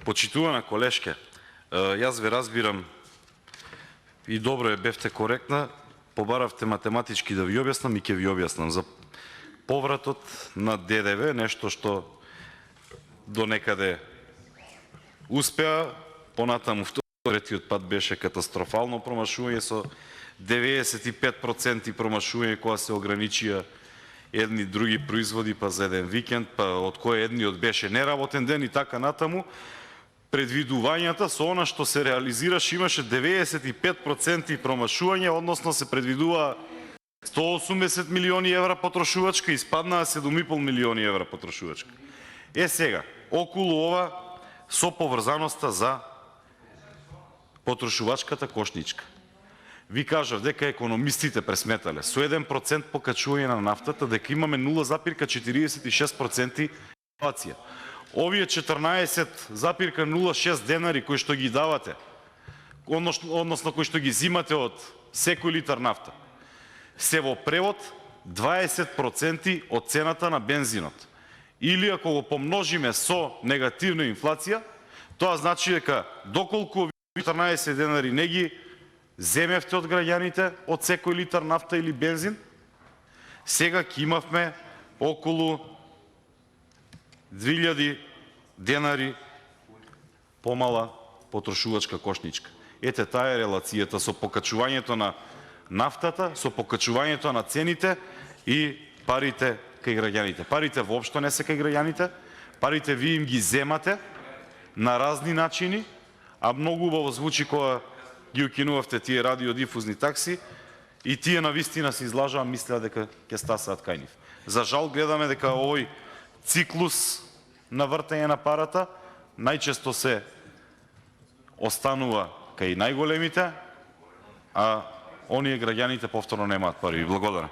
Почитувана колешке, јас ве разбирам и добро бевте коректна, побаравте математички да ви објаснам и ќе ви објаснам за повратот на ДДВ, нешто што до некаде успеа, понатаму третиот пат беше катастрофално промашување со 95% промашување кога се ограничија едни други производи па за еден викенд, па од кој едниот беше неработен ден и така натаму. Предвидувањата со она што се реализираше имаше 95% промашување, односно се предвидува 180 милиони евра потрошувачка, испаднаа 7,5 милиони евра потрошувачка. Сега, околу ова со поврзаноста за потрошувачката кошничка. Ви кажав дека економистите пресметале со 1% покачување на нафтата дека имаме 0,46% инфлација. Овие 14,06 денари кои што ги давате, односно кои што ги зимате од секој литар нафта, се во превод 20% од цената на бензинот. Или ако го помножиме со негативна инфлација, тоа значи дека доколку 14 денари не ги земевте од граѓаните од секој литар нафта или бензин, сега ќе имавме околу 2000 денари помала потрошувачка кошничка. Ете таа е релацијата со покачувањето на нафтата, со покачувањето на цените и парите кај граѓаните. Парите воопшто не се кај граѓаните, парите ви им ги земате на разни начини, а многу убаво звучи кога ги укинувавте тие радиодифузни такси и тие навистина се излажаа, мислеа дека ќе стасаат кај нив. За жал гледаме дека овој циклус на вртење на парата најчесто се останува кај најголемите, а оние граѓаните повторно немаат пари. Благодарам.